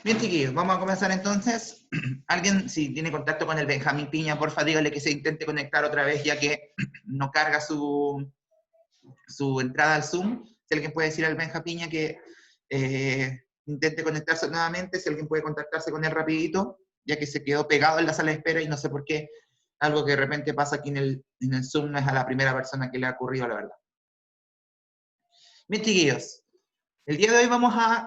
Bien, chiquillos, vamos a comenzar entonces. Alguien, si tiene contacto con el Benjamín Piña, porfa, dígale que se intente conectar otra vez, ya que no carga su entrada al Zoom. Si alguien puede decir al Benja Piña que intente conectarse nuevamente, si alguien puede contactarse con él rapidito, ya que se quedó pegado en la sala de espera y no sé por qué, algo que de repente pasa aquí en el Zoom no es a la primera persona que le ha ocurrido, la verdad. Bien, chiquillos. El día de hoy vamos a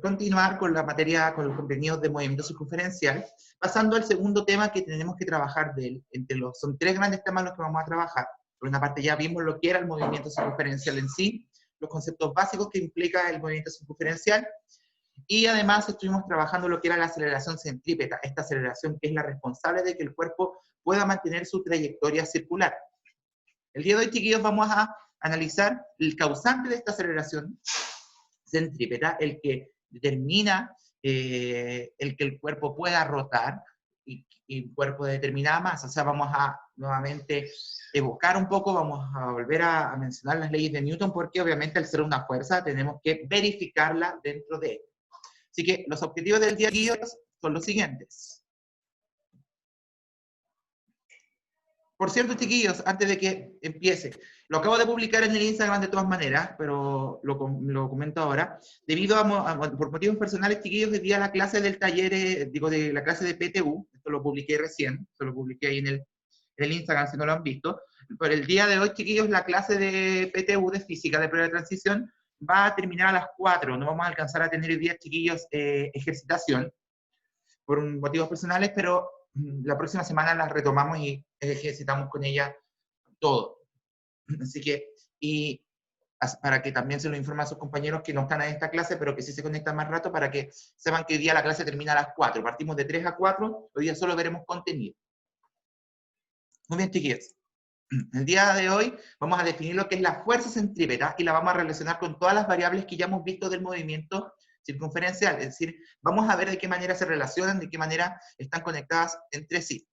continuar con la materia, con los contenidos de movimiento circunferencial, pasando al segundo tema que tenemos que trabajar de él. Son tres grandes temas los que vamos a trabajar. Por una parte ya vimos lo que era el movimiento circunferencial en sí, los conceptos básicos que implica el movimiento circunferencial, y además estuvimos trabajando lo que era la aceleración centrípeta, esta aceleración que es la responsable de que el cuerpo pueda mantener su trayectoria circular. El día de hoy, chiquillos, vamos a analizar el causante de esta aceleración centrípeta, el que determina el que el cuerpo pueda rotar y un cuerpo de determinada masa. O sea, vamos a nuevamente evocar un poco, vamos a volver a mencionar las leyes de Newton, porque obviamente al ser una fuerza tenemos que verificarla dentro de él. Así que los objetivos del día de hoy son los siguientes. Por cierto, chiquillos, antes de que empiece, lo acabo de publicar en el Instagram de todas maneras, pero lo comento ahora. Debido por motivos personales, chiquillos, hoy día la clase del taller, de la clase de PTU, esto lo publiqué recién, esto lo publiqué ahí en el Instagram si no lo han visto. Pero el día de hoy, chiquillos, la clase de PTU, de física de prueba de transición, va a terminar a las 4. No vamos a alcanzar a tener hoy día, chiquillos, ejercitación por motivos personales, pero la próxima semana las retomamos y ejercitamos con ella todo. Así que, y para que también se lo informe a sus compañeros que no están en esta clase, pero que sí se conectan más rato, para que sepan que hoy día la clase termina a las 4. Partimos de 3 a 4, hoy día solo veremos contenido. Muy bien, chiquillos. El día de hoy vamos a definir lo que es la fuerza centrípeta y la vamos a relacionar con todas las variables que ya hemos visto del movimiento circunferencial. Es decir, vamos a ver de qué manera se relacionan, de qué manera están conectadas entre sí.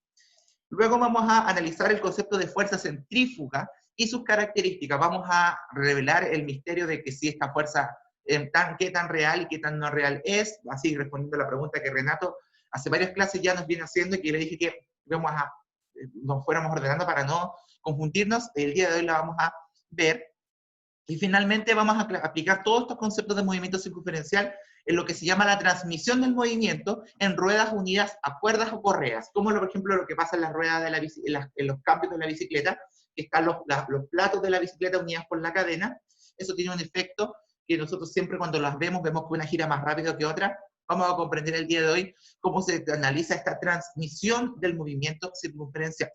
Luego vamos a analizar el concepto de fuerza centrífuga y sus características. Vamos a revelar el misterio de que si esta fuerza, qué tan real y qué tan no real es, así respondiendo a la pregunta que Renato hace varias clases ya nos viene haciendo y que le dije que nos fuéramos ordenando para no confundirnos. El día de hoy la vamos a ver. Y finalmente vamos a aplicar todos estos conceptos de movimiento circunferencial en lo que se llama la transmisión del movimiento en ruedas unidas a cuerdas o correas, como por ejemplo lo que pasa en las ruedas de en los cambios de la bicicleta, que están los platos de la bicicleta unidas por la cadena. Eso tiene un efecto que nosotros siempre cuando las vemos que una gira más rápido que otra. Vamos a comprender el día de hoy cómo se analiza esta transmisión del movimiento circunferencial.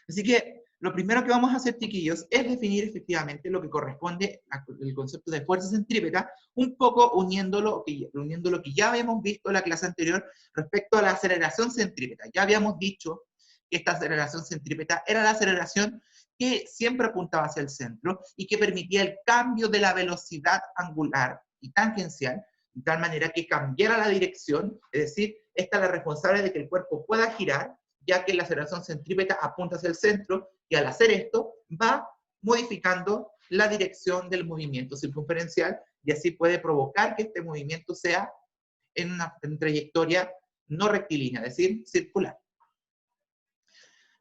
Así que lo primero que vamos a hacer, chiquillos, es definir efectivamente lo que corresponde al concepto de fuerza centrípeta, un poco uniendo lo que ya habíamos visto en la clase anterior respecto a la aceleración centrípeta. Ya habíamos dicho que esta aceleración centrípeta era la aceleración que siempre apuntaba hacia el centro y que permitía el cambio de la velocidad angular y tangencial, de tal manera que cambiara la dirección, es decir, esta es la responsable de que el cuerpo pueda girar, ya que la aceleración centrípeta apunta hacia el centro, y al hacer esto va modificando la dirección del movimiento circunferencial, y así puede provocar que este movimiento sea en una trayectoria no rectilínea, es decir, circular.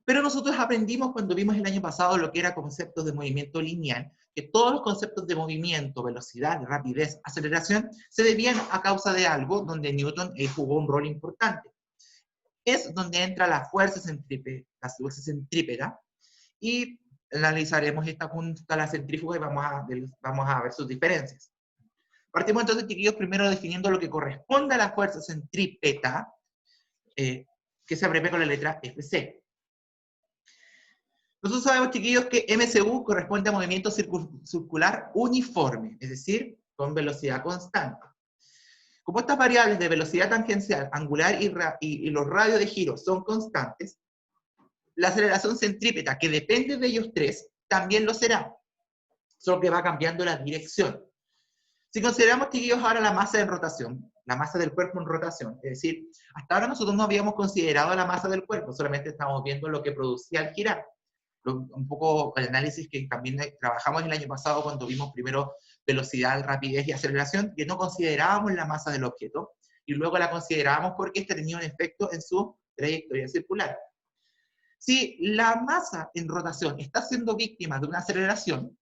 Pero nosotros aprendimos cuando vimos el año pasado lo que era conceptos de movimiento lineal, que todos los conceptos de movimiento, velocidad, rapidez, aceleración, se debían a causa de algo donde Newton jugó un rol importante. Es donde entra la fuerza centrípeta, y analizaremos esta junta a la centrífuga y vamos a ver sus diferencias. Partimos entonces, chiquillos, primero definiendo lo que corresponde a la fuerza centrípeta, que se abrevia con la letra Fc. Nosotros sabemos, chiquillos, que MCU corresponde a movimiento circular uniforme, es decir, con velocidad constante. Como estas variables de velocidad tangencial, angular y los radios de giro son constantes, la aceleración centrípeta, que depende de ellos tres, también lo será, solo que va cambiando la dirección. Si consideramos, chiquillos, ahora la masa en rotación, la masa del cuerpo en rotación, es decir, hasta ahora nosotros no habíamos considerado la masa del cuerpo, solamente estamos viendo lo que producía al girar. Un poco el análisis que también trabajamos el año pasado cuando vimos primero velocidad, rapidez y aceleración, que no considerábamos la masa del objeto, y luego la considerábamos porque este tenía un efecto en su trayectoria circular. Si la masa en rotación está siendo víctima de una aceleración,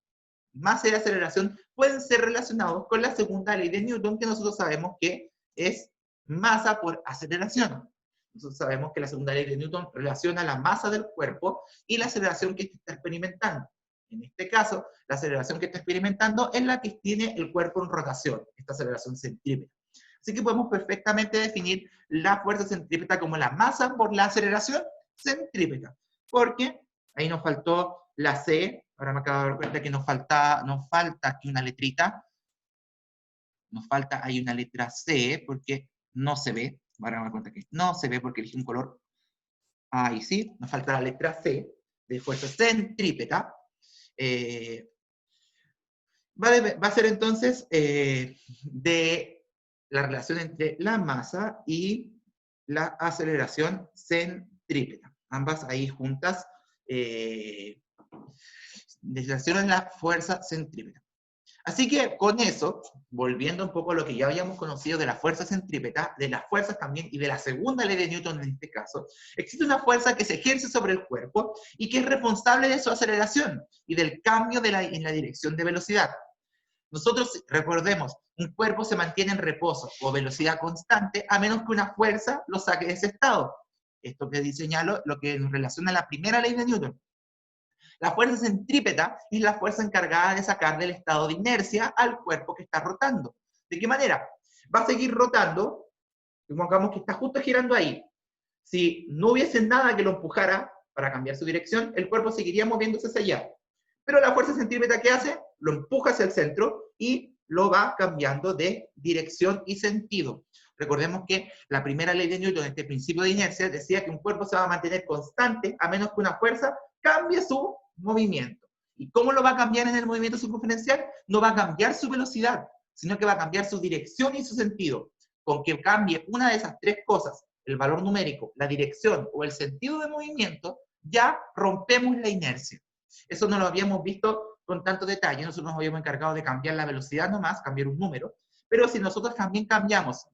masa y aceleración pueden ser relacionados con la segunda ley de Newton, que nosotros sabemos que es masa por aceleración. Nosotros sabemos que la segunda ley de Newton relaciona la masa del cuerpo y la aceleración que está experimentando. En este caso, la aceleración que está experimentando es la que tiene el cuerpo en rotación, esta aceleración centrípeta. Así que podemos perfectamente definir la fuerza centrípeta como la masa por la aceleración centrípeta. Porque ahí nos faltó la C, ahora me acabo de dar cuenta que nos falta aquí una letrita. Nos falta ahí una letra C, porque no se ve. Ahora me doy cuenta que no se ve porque elegí un color. Ahí sí, nos falta la letra C, de fuerza centrípeta. Va a ser entonces de la relación entre la masa y la aceleración centrípeta. Ambas ahí juntas relacionan la fuerza centrípeta. Así que con eso, volviendo un poco a lo que ya habíamos conocido de la fuerza centrípeta, de las fuerzas también y de la segunda ley de Newton en este caso, existe una fuerza que se ejerce sobre el cuerpo y que es responsable de su aceleración y del cambio en la dirección de velocidad. Nosotros, recordemos, un cuerpo se mantiene en reposo o velocidad constante a menos que una fuerza lo saque de ese estado. Esto que señalo, lo que en relación a la primera ley de Newton. La fuerza centrípeta es la fuerza encargada de sacar del estado de inercia al cuerpo que está rotando. ¿De qué manera? Va a seguir rotando, supongamos que está justo girando ahí. Si no hubiese nada que lo empujara para cambiar su dirección, el cuerpo seguiría moviéndose hacia allá. Pero la fuerza centrípeta, ¿qué hace? Lo empuja hacia el centro y lo va cambiando de dirección y sentido. Recordemos que la primera ley de Newton, este principio de inercia, decía que un cuerpo se va a mantener constante a menos que una fuerza cambie su movimiento. ¿Y cómo lo va a cambiar en el movimiento circunferencial? No va a cambiar su velocidad, sino que va a cambiar su dirección y su sentido. Con que cambie una de esas tres cosas, el valor numérico, la dirección o el sentido de movimiento, ya rompemos la inercia. Eso no lo habíamos visto con tanto detalle. Nosotros nos habíamos encargado de cambiar la velocidad nomás, cambiar un número. Pero si nosotros también cambiamos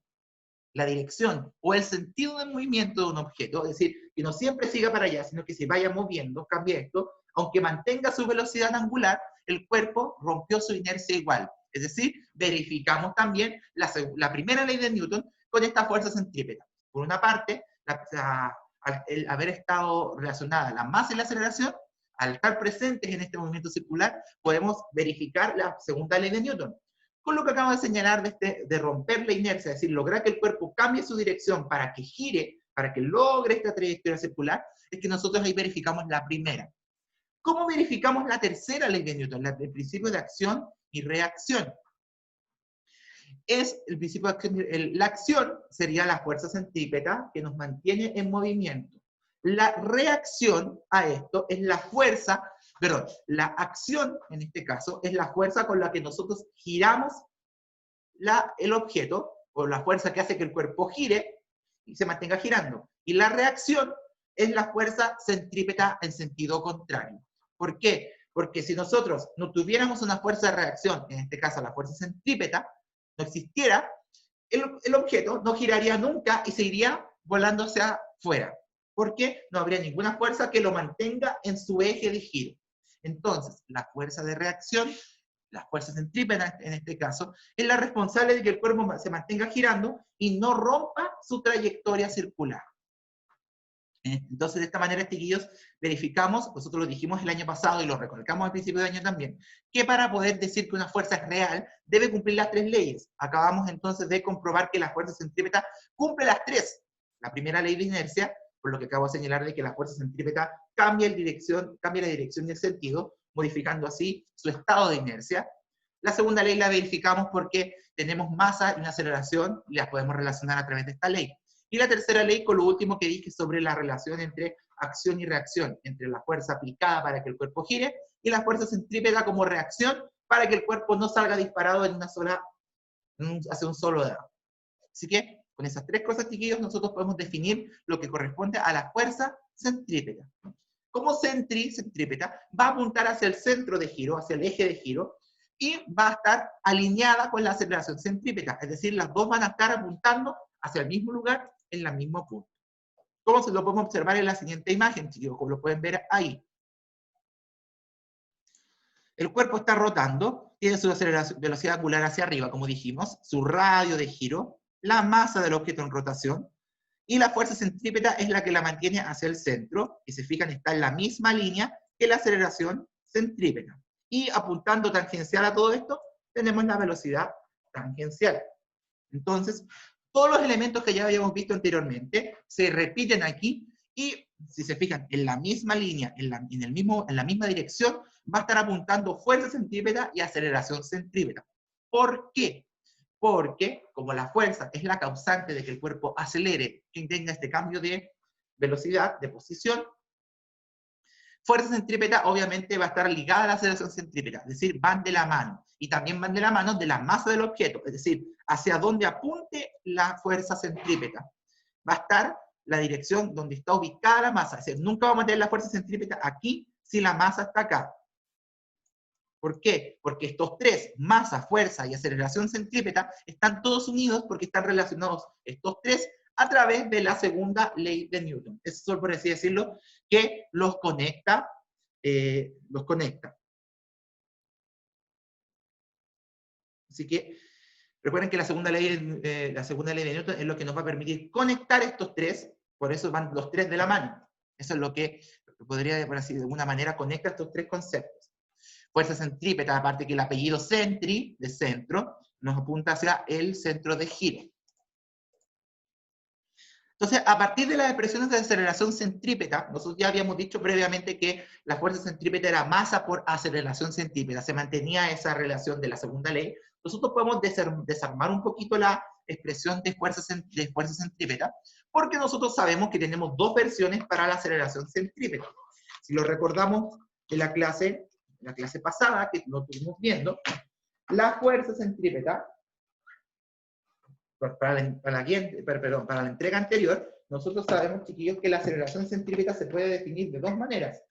la dirección o el sentido de movimiento de un objeto, es decir, que no siempre siga para allá, sino que se vaya moviendo, cambie esto, aunque mantenga su velocidad angular, el cuerpo rompió su inercia igual. Es decir, verificamos también la primera ley de Newton con esta fuerza centrípeta. Por una parte, al haber estado relacionada la masa y la aceleración, al estar presentes en este movimiento circular, podemos verificar la segunda ley de Newton. Con lo que acabo de señalar de romper la inercia, es decir, lograr que el cuerpo cambie su dirección para que gire, para que logre esta trayectoria circular, es que nosotros ahí verificamos la primera. ¿Cómo verificamos la tercera ley de Newton? El principio de acción y reacción. Es el principio de acción, la acción sería la fuerza centrípeta que nos mantiene en movimiento. La reacción a esto es la fuerza, perdón, la acción en este caso es la fuerza con la que nosotros giramos el objeto, o la fuerza que hace que el cuerpo gire y se mantenga girando. Y la reacción es la fuerza centrípeta en sentido contrario. ¿Por qué? Porque si nosotros no tuviéramos una fuerza de reacción, en este caso la fuerza centrípeta, no existiera, el objeto no giraría nunca y se iría volando hacia afuera. Porque no habría ninguna fuerza que lo mantenga en su eje de giro. Entonces, la fuerza de reacción, la fuerza centrípeta en este caso, es la responsable de que el cuerpo se mantenga girando y no rompa su trayectoria circular. Entonces, de esta manera, chiquillos, verificamos, nosotros lo dijimos el año pasado y lo recalcamos al principio de año también, que para poder decir que una fuerza es real, debe cumplir las tres leyes. Acabamos entonces de comprobar que la fuerza centrípeta cumple las tres. La primera ley de inercia, por lo que acabo de señalar de que la fuerza centrípeta cambia la dirección y el sentido, modificando así su estado de inercia. La segunda ley la verificamos porque tenemos masa y una aceleración y las podemos relacionar a través de esta ley. Y la tercera ley, con lo último que dije sobre la relación entre acción y reacción, entre la fuerza aplicada para que el cuerpo gire y la fuerza centrípeta como reacción para que el cuerpo no salga disparado hacia un solo lado. Así que, con esas tres cosas, chiquillos, nosotros podemos definir lo que corresponde a la fuerza centrípeta. Como centrípeta va a apuntar hacia el centro de giro, hacia el eje de giro, y va a estar alineada con la aceleración centrípeta, es decir, las dos van a estar apuntando hacia el mismo lugar en el mismo punto. ¿Cómo se lo podemos observar en la siguiente imagen, chicos? Como lo pueden ver ahí. El cuerpo está rotando, tiene su velocidad angular hacia arriba, como dijimos, su radio de giro, la masa del objeto en rotación, y la fuerza centrípeta es la que la mantiene hacia el centro, y se fijan, está en la misma línea que la aceleración centrípeta. Y apuntando tangencial a todo esto, tenemos la velocidad tangencial. Entonces, todos los elementos que ya habíamos visto anteriormente se repiten aquí, y si se fijan, en la misma línea, en la misma dirección, va a estar apuntando fuerza centrípeta y aceleración centrípeta. ¿Por qué? Porque, como la fuerza es la causante de que el cuerpo acelere y tenga este cambio de velocidad, de posición, fuerza centrípeta obviamente va a estar ligada a la aceleración centrípeta, es decir, van de la mano. Y también van de la mano de la masa del objeto, es decir, hacia donde apunte la fuerza centrípeta. Va a estar la dirección donde está ubicada la masa, es decir, nunca vamos a tener la fuerza centrípeta aquí si la masa está acá. ¿Por qué? Porque estos tres, masa, fuerza y aceleración centrípeta, están todos unidos porque están relacionados estos tres a través de la segunda ley de Newton. Eso es, por así decirlo, que los conecta. Así que recuerden que la segunda ley de Newton es lo que nos va a permitir conectar estos tres, por eso van los tres de la mano. Eso es lo que podría, por así de alguna manera, conecta estos tres conceptos. Fuerza centrípeta, aparte que el apellido centri, de centro, nos apunta hacia el centro de giro. Entonces, a partir de las expresiones de aceleración centrípeta, nosotros ya habíamos dicho previamente que la fuerza centrípeta era masa por aceleración centrípeta, se mantenía esa relación de la segunda ley. Nosotros podemos desarmar un poquito la expresión de fuerza centrípeta, porque nosotros sabemos que tenemos dos versiones para la aceleración centrípeta. Si lo recordamos de la clase pasada, que lo estuvimos viendo, la fuerza centrípeta, para la entrega anterior, nosotros sabemos, chiquillos, que la aceleración centrípeta se puede definir de dos maneras,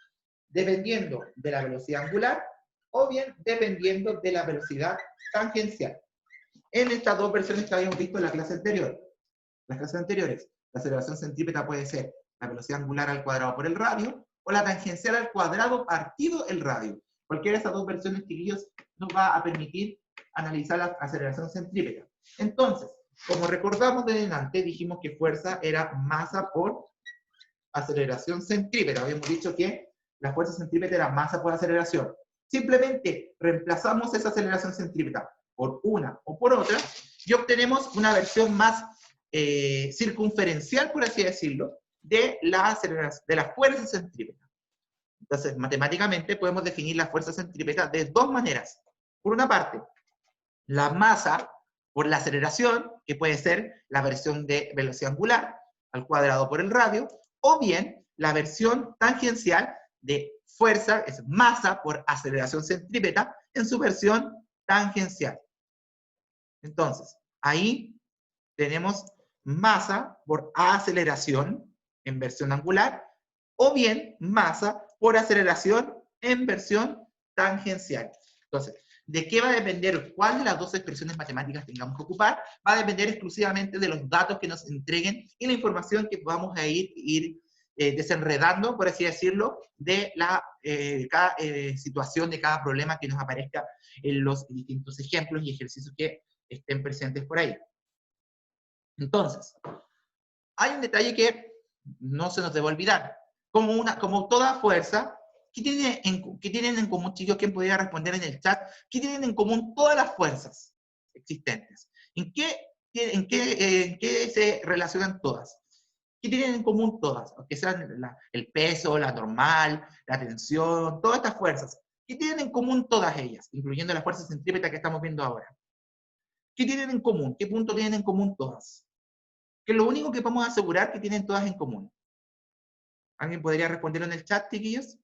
dependiendo de la velocidad angular o bien dependiendo de la velocidad tangencial. En estas dos versiones que habíamos visto en la clase anterior, las clases anteriores, la aceleración centrípeta puede ser la velocidad angular al cuadrado por el radio o la tangencial al cuadrado partido el radio. Cualquiera de estas dos versiones, chiquillos, nos va a permitir analizar la aceleración centrípeta. Entonces, como recordamos de delante, dijimos que fuerza era masa por aceleración centrípeta. Habíamos dicho que la fuerza centrípeta era masa por aceleración. Simplemente reemplazamos esa aceleración centrípeta por una o por otra y obtenemos una versión más circunferencial, por así decirlo, de la fuerza centrípeta. Entonces, matemáticamente podemos definir la fuerza centrípeta de dos maneras. Por una parte, la masa por la aceleración, que puede ser la versión de velocidad angular al cuadrado por el radio, o bien la versión tangencial de fuerza, es masa por aceleración centrípeta, en su versión tangencial. Entonces, ahí tenemos masa por aceleración en versión angular, o bien masa por aceleración en versión tangencial. Entonces, ¿de qué va a depender cuál de las dos expresiones matemáticas tengamos que ocupar? Va a depender exclusivamente de los datos que nos entreguen y la información que vamos a ir desenredando, por así decirlo, de cada situación, de cada problema que nos aparezca en los distintos ejemplos y ejercicios que estén presentes por ahí. Entonces, hay un detalle que no se nos debe olvidar. Como toda fuerza, ¿qué tienen en común, chicos? ¿Quién podría responder en el chat? ¿Qué tienen en común todas las fuerzas existentes? ¿En qué se relacionan todas? ¿Qué tienen en común todas? Aunque sean el peso, la normal, la tensión, todas estas fuerzas. ¿Qué tienen en común todas ellas? Incluyendo la fuerza centrípeta que estamos viendo ahora. ¿Qué tienen en común? ¿Qué punto tienen en común todas? Que es lo único que podemos asegurar que tienen todas en común. ¿Alguien podría responder en el chat, chiquillos?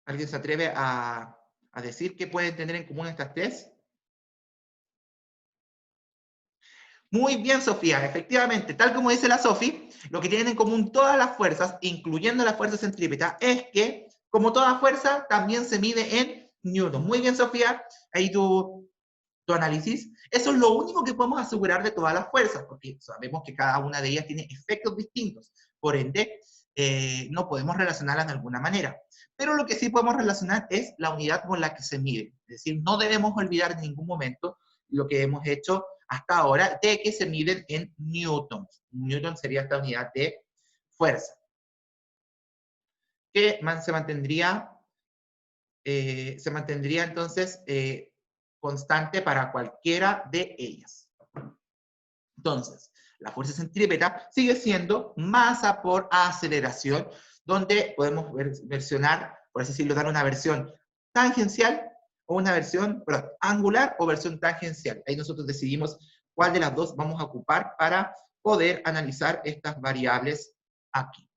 ¿Alguien se atreve a decir qué pueden tener en común estas tres? Muy bien, Sofía. Efectivamente, tal como dice la Sofi, lo que tienen en común todas las fuerzas, incluyendo la fuerza centrípeta, es que, como toda fuerza, también se mide en newton. Muy bien, Sofía. Ahí tu análisis. Eso es lo único que podemos asegurar de todas las fuerzas, porque sabemos que cada una de ellas tiene efectos distintos. Por ende, no podemos relacionarlas de alguna manera. Pero lo que sí podemos relacionar es la unidad con la que se mide. Es decir, no debemos olvidar en ningún momento lo que hemos hecho hasta ahora de que se miden en newtons. Newton sería esta unidad de fuerza, que se mantendría entonces constante para cualquiera de ellas. Entonces, la fuerza centrípeta sigue siendo masa por aceleración, donde podemos versionar, por así decirlo, dar una versión tangencial o una versión angular o versión tangencial. Ahí nosotros decidimos cuál de las dos vamos a ocupar para poder analizar estas variables aquí.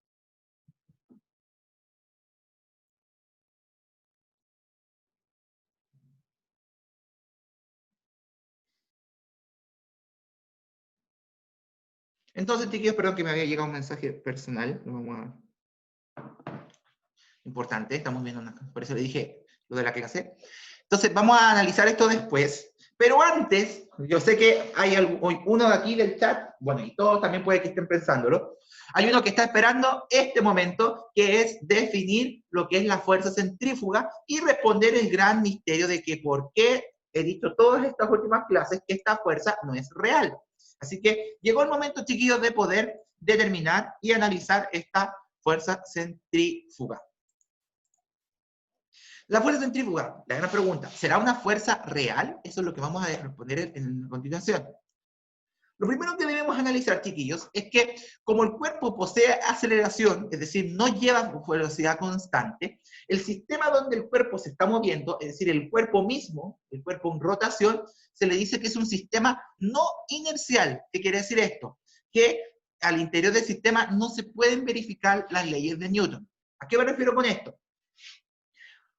Entonces, chiquillos, perdón que me había llegado un mensaje personal. Lo vamos a importante, estamos viendo una, por eso le dije lo de la clase. Entonces, vamos a analizar esto después, pero antes, yo sé que hay uno de aquí del chat, bueno, y todos también puede que estén pensándolo, hay uno que está esperando este momento, que es definir lo que es la fuerza centrífuga y responder el gran misterio de que por qué he dicho todas estas últimas clases que esta fuerza no es real. Así que llegó el momento, chiquillos, de poder determinar y analizar esta fuerza centrífuga. La fuerza centrífuga, la gran pregunta, ¿será una fuerza real? Eso es lo que vamos a responder en continuación. Lo primero que debemos analizar, chiquillos, es que como el cuerpo posee aceleración, es decir, no lleva velocidad constante, el sistema donde el cuerpo se está moviendo, es decir, el cuerpo mismo, el cuerpo en rotación, se le dice que es un sistema no inercial. ¿Qué quiere decir esto? Que al interior del sistema no se pueden verificar las leyes de Newton. ¿A qué me refiero con esto?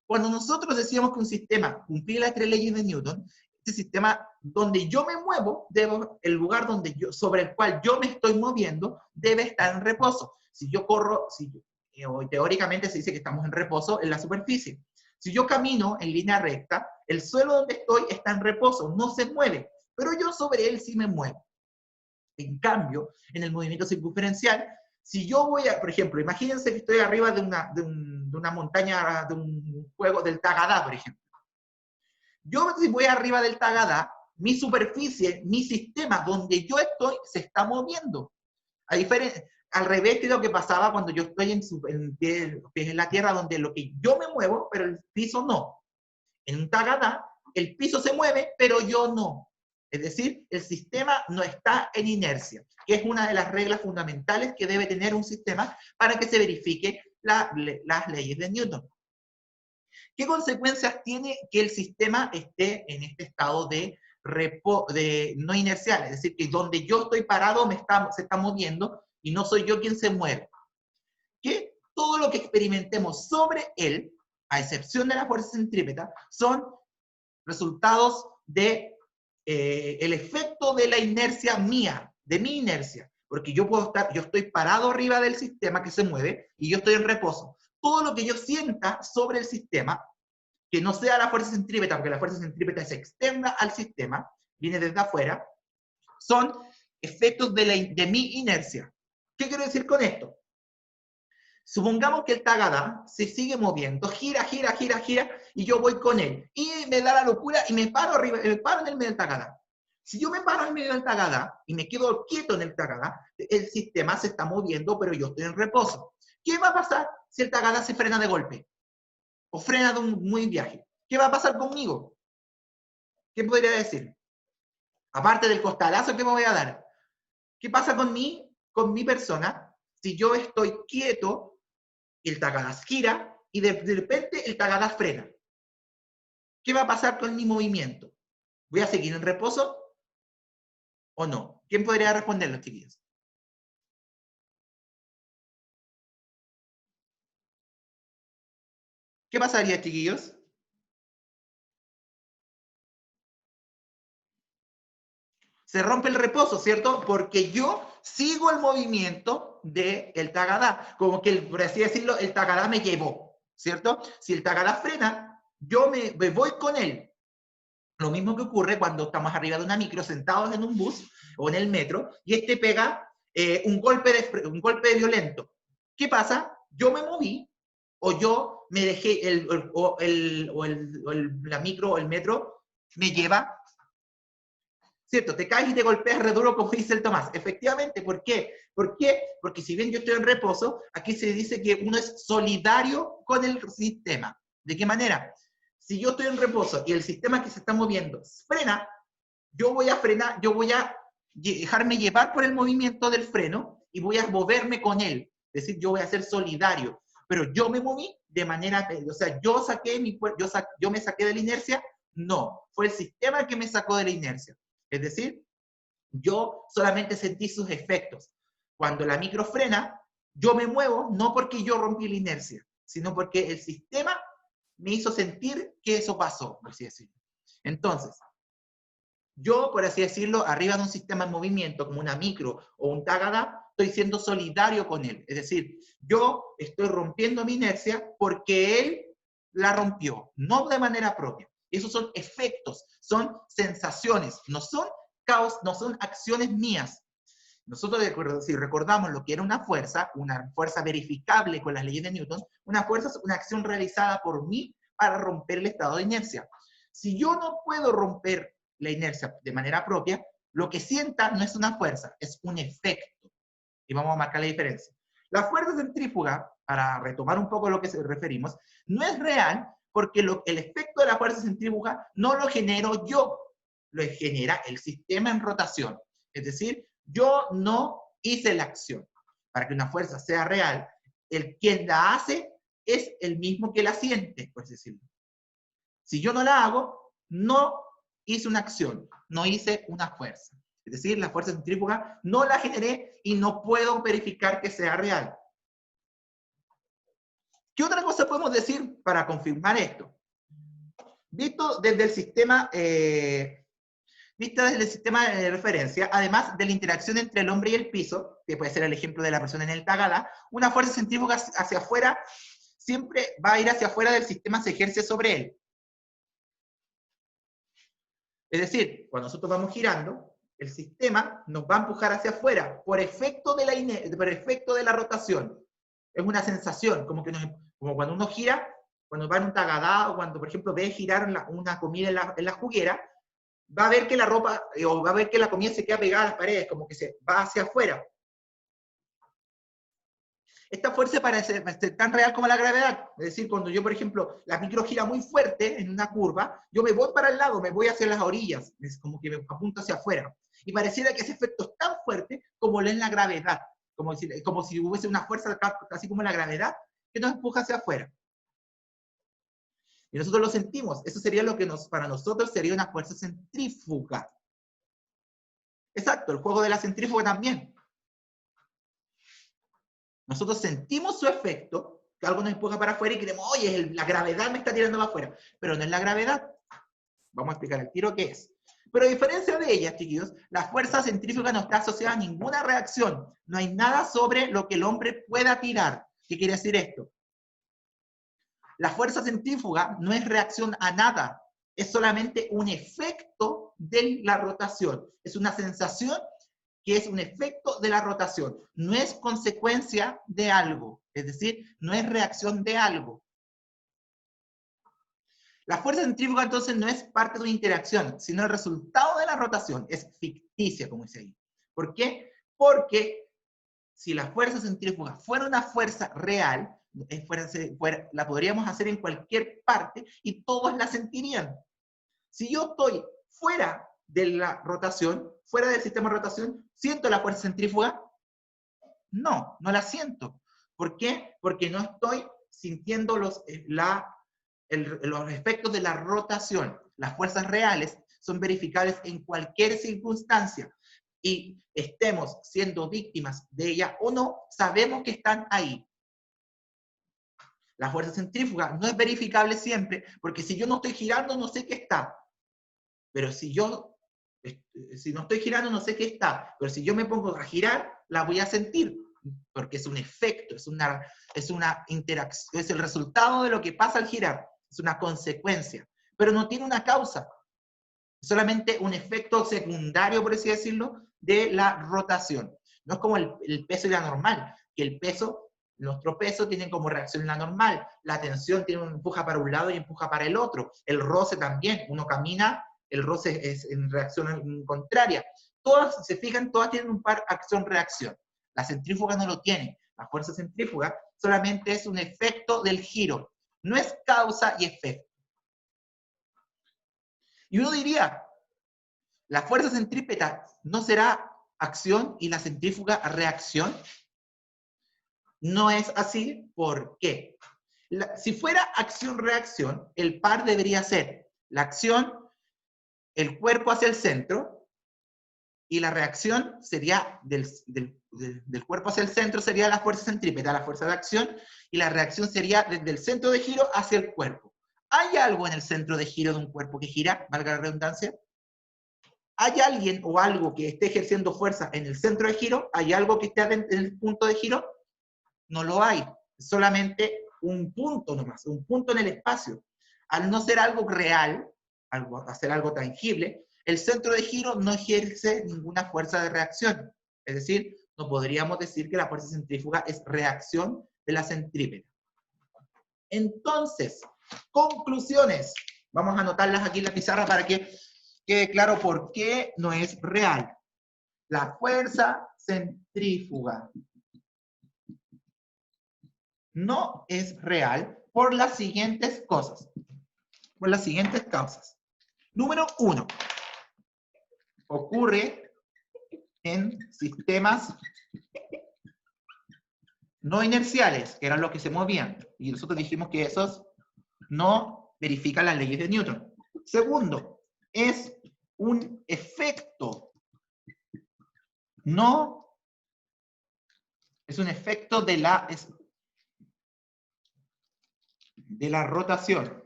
Cuando nosotros decíamos que un sistema cumplía las tres leyes de Newton, este sistema donde yo me muevo, el lugar sobre el cual yo me estoy moviendo, debe estar en reposo. Si yo corro, teóricamente se dice que estamos en reposo en la superficie. Si yo camino en línea recta, el suelo donde estoy está en reposo, no se mueve, pero yo sobre él sí me muevo. En cambio, en el movimiento circunferencial, si yo voy a, por ejemplo, imagínense que estoy arriba de una montaña, de un juego del Tagadá, por ejemplo. Yo si voy arriba del Tagadá, mi superficie, mi sistema donde yo estoy, se está moviendo. Al revés de lo que pasaba cuando yo estoy en la tierra, donde lo que yo me muevo, pero el piso no. En un Tagadá, el piso se mueve, pero yo no. Es decir, el sistema no está en inercia, que es una de las reglas fundamentales que debe tener un sistema para que se verifique las leyes de Newton. ¿Qué consecuencias tiene que el sistema esté en este estado de no inercial? Es decir, que donde yo estoy parado se está moviendo y no soy yo quien se mueve. Que todo lo que experimentemos sobre él, a excepción de la fuerza centrípeta, son resultados de el efecto de la inercia mía, de mi inercia, porque yo estoy parado arriba del sistema que se mueve y yo estoy en reposo. Todo lo que yo sienta sobre el sistema, que no sea la fuerza centrípeta, porque la fuerza centrípeta es externa al sistema, viene desde afuera, son efectos de mi inercia. ¿Qué quiero decir con esto? Supongamos que el Tagadá se sigue moviendo, gira, gira, gira, gira, y yo voy con él. Y me da la locura y me paro en el medio del Tagadá. Si yo me paro en el medio del Tagadá y me quedo quieto en el Tagadá, el sistema se está moviendo, pero yo estoy en reposo. ¿Qué va a pasar si el Tagadá se frena de golpe? O frena de un muy viaje. ¿Qué va a pasar conmigo? ¿Qué podría decir? Aparte del costalazo que me voy a dar. ¿Qué pasa con mi persona, si yo estoy quieto, el Tagadá gira y de repente el Tagadá frena? ¿Qué va a pasar con mi movimiento? ¿Voy a seguir en reposo o no? ¿Quién podría responder, los chiquillos? ¿Qué pasaría, chiquillos? Se rompe el reposo, ¿cierto? Porque yo sigo el movimiento del tagadá, como que, por así decirlo, el tagadá me llevó, ¿cierto? Si el tagadá frena, yo me voy con él. Lo mismo que ocurre cuando estamos arriba de una micro, sentados en un bus o en el metro, y este pega un golpe violento. ¿Qué pasa? Yo me moví, o yo me dejé, la micro o el metro me lleva. ¿Cierto? Te caes y te golpeas re duro, como dice el Tomás. Efectivamente, ¿por qué? ¿Por qué? Porque si bien yo estoy en reposo, aquí se dice que uno es solidario con el sistema. ¿De qué manera? Si yo estoy en reposo y el sistema que se está moviendo frena, yo voy a frenar, yo voy a dejarme llevar por el movimiento del freno y voy a moverme con él. Es decir, yo voy a ser solidario. Pero yo me moví de manera, o sea, yo me saqué de la inercia. No, fue el sistema el que me sacó de la inercia. Es decir, yo solamente sentí sus efectos. Cuando la micro frena, yo me muevo no porque yo rompí la inercia, sino porque el sistema me hizo sentir que eso pasó, por así decirlo. Entonces, yo, por así decirlo, arriba de un sistema en movimiento, como una micro o un tagadá, estoy siendo solidario con él. Es decir, yo estoy rompiendo mi inercia porque él la rompió, no de manera propia. Esos son efectos, son sensaciones, no son caos, no son acciones mías. Nosotros, si recordamos lo que era una fuerza verificable con las leyes de Newton, una fuerza es una acción realizada por mí para romper el estado de inercia. Si yo no puedo romper la inercia de manera propia, lo que sienta no es una fuerza, es un efecto. Y vamos a marcar la diferencia. La fuerza centrífuga, para retomar un poco lo que referimos, no es real porque el efecto de la fuerza centrífuga no lo genero yo, lo genera el sistema en rotación. Es decir, yo no hice la acción. Para que una fuerza sea real, quien la hace es el mismo que la siente, por así decirlo. Si yo no la hago, no hice una acción, no hice una fuerza. Es decir, la fuerza centrífuga no la generé y no puedo verificar que sea real. ¿Qué otra cosa podemos decir para confirmar esto? Visto desde el sistema, de referencia, además de la interacción entre el hombre y el piso, que puede ser el ejemplo de la persona en el tagadá, una fuerza centrífuga hacia afuera siempre va a ir hacia afuera del sistema, se ejerce sobre él. Es decir, cuando nosotros vamos girando, el sistema nos va a empujar hacia afuera por efecto de la rotación. Es una sensación, como cuando uno gira, cuando va en un tagadá o cuando, por ejemplo, ve girar una comida en la juguera, va a ver que la ropa o va a ver que la comida se queda pegada a las paredes, como que se va hacia afuera. Esta fuerza parece tan real como la gravedad. Es decir, cuando yo, por ejemplo, la micro gira muy fuerte en una curva, yo me voy para el lado, me voy hacia las orillas, es como que me apunto hacia afuera. Y pareciera que ese efecto es tan fuerte como lo es la gravedad, como si hubiese una fuerza casi como la gravedad que nos empuja hacia afuera. Y nosotros lo sentimos. Eso sería lo que para nosotros sería una fuerza centrífuga. Exacto, el juego de la centrífuga también. Nosotros sentimos su efecto, que algo nos empuja para afuera y creemos, oye, la gravedad me está tirando para afuera. Pero no es la gravedad. Vamos a explicar el tiro qué es. Pero a diferencia de ellas, chiquillos, la fuerza centrífuga no está asociada a ninguna reacción. No hay nada sobre lo que el hombre pueda tirar. ¿Qué quiere decir esto? La fuerza centrífuga no es reacción a nada. Es solamente un efecto de la rotación. Es una sensación que es un efecto de la rotación, no es consecuencia de algo, es decir, no es reacción de algo. La fuerza centrífuga entonces no es parte de una interacción, sino el resultado de la rotación, es ficticia, como dice ahí. ¿Por qué? Porque si la fuerza centrífuga fuera una fuerza real, la podríamos hacer en cualquier parte y todos la sentirían. Si yo estoy fuera de la rotación, fuera del sistema de rotación, ¿siento la fuerza centrífuga? No, no la siento. ¿Por qué? Porque no estoy sintiendo los efectos de la rotación. Las fuerzas reales son verificables en cualquier circunstancia. Y estemos siendo víctimas de ella o no, sabemos que están ahí. La fuerza centrífuga no es verificable siempre, porque si yo no estoy girando, no sé que está. Pero si yo Si no estoy girando, no sé qué está, pero si yo me pongo a girar, la voy a sentir, porque es un efecto, es una interacción, es el resultado de lo que pasa al girar, es una consecuencia, pero no tiene una causa, es solamente un efecto secundario, por así decirlo, de la rotación. No es como el peso y la normal, que el peso, nuestro peso tiene como reacción la normal, la tensión tiene un empuja para un lado y empuja para el otro, el roce también, uno camina, el roce es en reacción contraria. Todas, se fijan, todas tienen un par acción-reacción. La centrífuga no lo tiene. La fuerza centrífuga solamente es un efecto del giro. No es causa y efecto. Y uno diría, la fuerza centrípeta no será acción y la centrífuga reacción. No es así, ¿por qué? Si fuera acción-reacción, el par debería ser la acción, el cuerpo hacia el centro, y la reacción sería del cuerpo hacia el centro, sería la fuerza centrípeta, la fuerza de acción, y la reacción sería desde el centro de giro hacia el cuerpo. ¿Hay algo en el centro de giro de un cuerpo que gira, valga la redundancia? ¿Hay alguien o algo que esté ejerciendo fuerza en el centro de giro? ¿Hay algo que esté en el punto de giro? No lo hay. Es solamente un punto nomás, un punto en el espacio. Al no ser algo real, hacer algo tangible, el centro de giro no ejerce ninguna fuerza de reacción. Es decir, no podríamos decir que la fuerza centrífuga es reacción de la centrípeta. Entonces, conclusiones. Vamos a anotarlas aquí en la pizarra para que quede claro por qué no es real. La fuerza centrífuga no es real por las siguientes cosas, por las siguientes causas. Número 1, ocurre en sistemas no inerciales, que eran los que se movían, y nosotros dijimos que esos no verifican las leyes de Newton. Segundo, es un efecto, no es un efecto de la rotación.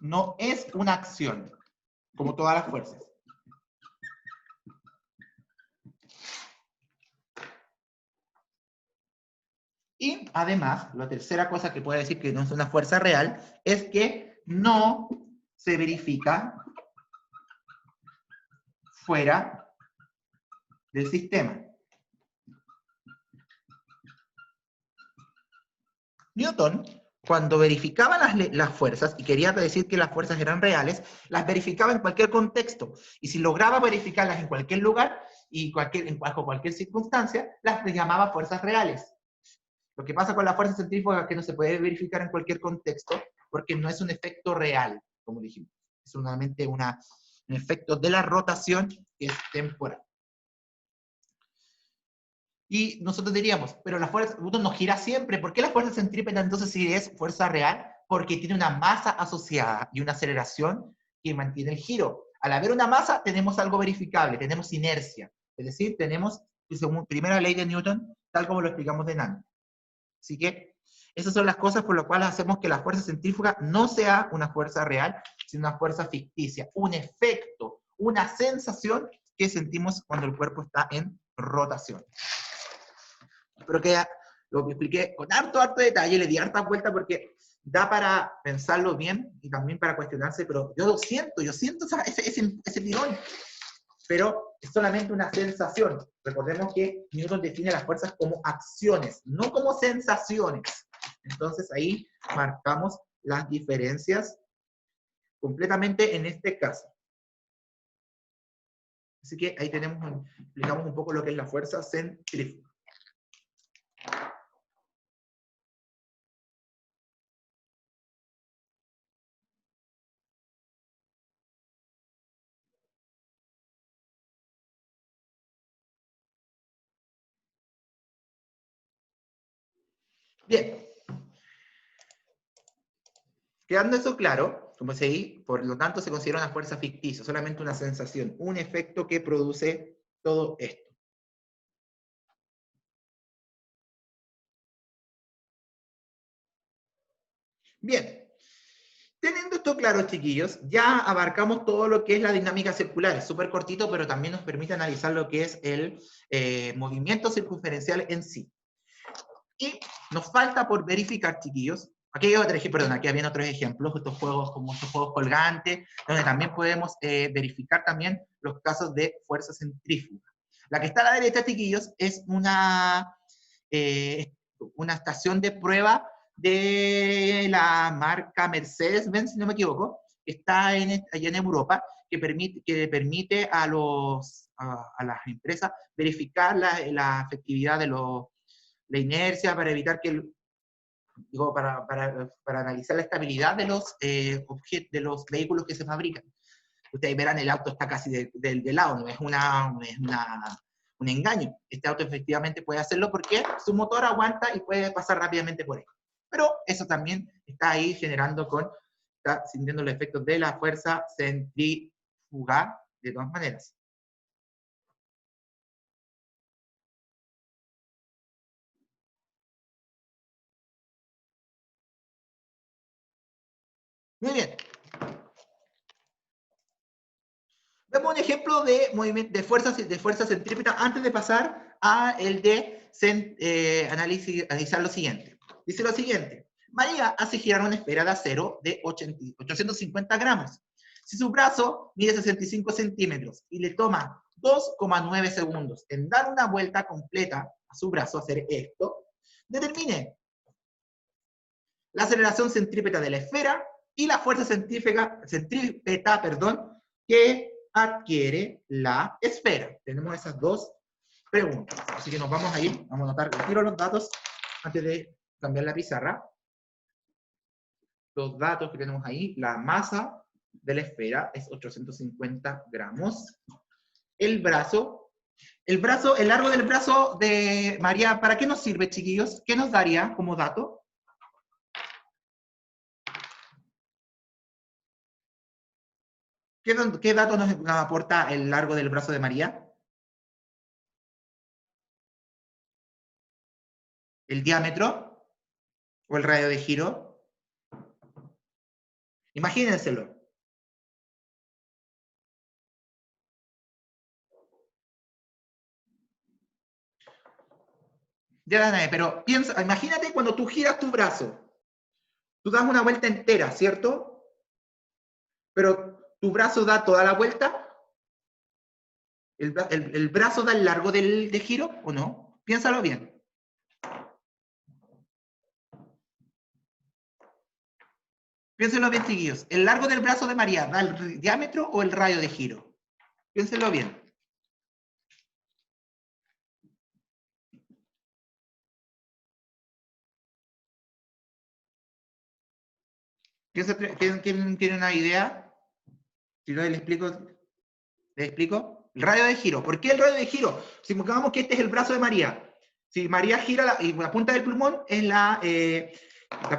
No es una acción, como todas las fuerzas. Y además, la tercera cosa que puede decir que no es una fuerza real es que no se verifica fuera del sistema. Newton, cuando verificaba las fuerzas y quería decir que las fuerzas eran reales, las verificaba en cualquier contexto. Y si lograba verificarlas en cualquier lugar y bajo cualquier circunstancia, las llamaba fuerzas reales. Lo que pasa con la fuerza centrífuga es que no se puede verificar en cualquier contexto porque no es un efecto real, como dijimos. Es solamente un efecto de la rotación que es temporal. Y nosotros diríamos, pero la fuerza no gira siempre. ¿Por qué la fuerza centrípeta entonces sí es fuerza real? Porque tiene una masa asociada y una aceleración que mantiene el giro. Al haber una masa, tenemos algo verificable, tenemos inercia. Es decir, tenemos, según primera ley de Newton, tal como lo explicamos de antes. Así que esas son las cosas por las cuales hacemos que la fuerza centrífuga no sea una fuerza real, sino una fuerza ficticia, un efecto, una sensación que sentimos cuando el cuerpo está en rotación. Espero que lo que expliqué con harto detalle, le di harta vuelta porque da para pensarlo bien y también para cuestionarse, pero yo siento ese tirón, pero es solamente una sensación. Recordemos que Newton define las fuerzas como acciones, no como sensaciones. Entonces ahí marcamos las diferencias completamente en este caso. Así que ahí explicamos un poco lo que es la fuerza centrífuga. Bien. Quedando eso claro, como se dice, por lo tanto se considera una fuerza ficticia, solamente una sensación, un efecto que produce todo esto. Bien, Teniendo esto claro, chiquillos, ya abarcamos todo lo que es la dinámica circular. Es súper cortito, pero también nos permite analizar lo que es el movimiento circunferencial en sí. Y nos falta por verificar, chiquillos, aquí hay otro ejemplo, perdón, aquí había otros ejemplos, estos juegos como estos juegos colgantes, donde también podemos verificar también los casos de fuerza centrífuga. La que está a la derecha, chiquillos, es una estación de prueba de la marca Mercedes-Benz, si no me equivoco, que está allá en Europa, que permite a las empresas verificar la efectividad de la inercia, para evitar que, digo, para analizar la estabilidad de de los vehículos que se fabrican. Ustedes verán, el auto está casi de lado, no es un engaño. Este auto efectivamente puede hacerlo porque su motor aguanta y puede pasar rápidamente por él. Pero eso también está ahí está sintiendo los efectos de la fuerza centrífuga de todas maneras. Muy bien. Vemos un ejemplo de movimiento de fuerza centrípeta antes de pasar a el de analizar lo siguiente. Dice lo siguiente: María hace girar una esfera de acero de 850 gramos. Si su brazo mide 65 centímetros y le toma 2,9 segundos en dar una vuelta completa a su brazo, hacer esto, determine la aceleración centrípeta de la esfera y la fuerza centrípeta, que adquiere la esfera. Tenemos esas dos preguntas. Así que nos vamos a ir, vamos a anotar el tiro los datos antes de cambiar la pizarra. Los datos que tenemos ahí: la masa de la esfera es 850 gramos. El largo del brazo de María, ¿para qué nos sirve, chiquillos? ¿Qué nos daría como dato? ¿Qué dato nos aporta el largo del brazo de María? ¿El diámetro o el radio de giro? Imagínenselo. Ya, Danae, pero piensa, imagínate cuando tú giras tu brazo. Tú das una vuelta entera, ¿cierto? Pero tu brazo da toda la vuelta. ¿El brazo da el largo de giro o no? Piénsalo bien. Piénsenlo bien, chiquillos. ¿El largo del brazo de María da el diámetro o el radio de giro? Piénsenlo bien. ¿Quién tiene una idea? Si no, le explico. ¿Le explico? El radio de giro. ¿Por qué el radio de giro? Si buscamos que este es el brazo de María. Si María gira y la punta del plumón es la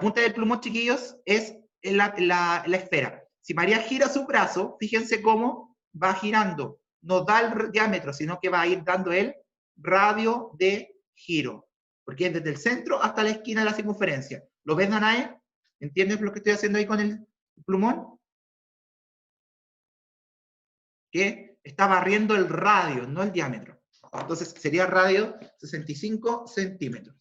punta del plumón, chiquillos, es la esfera. Si María gira su brazo, fíjense cómo va girando. No da el diámetro, sino que va a ir dando el radio de giro. Porque es desde el centro hasta la esquina de la circunferencia. ¿Lo ves, Danae? ¿Entiendes lo que estoy haciendo ahí con el plumón? Que está barriendo el radio, no el diámetro. Entonces sería radio 65 centímetros.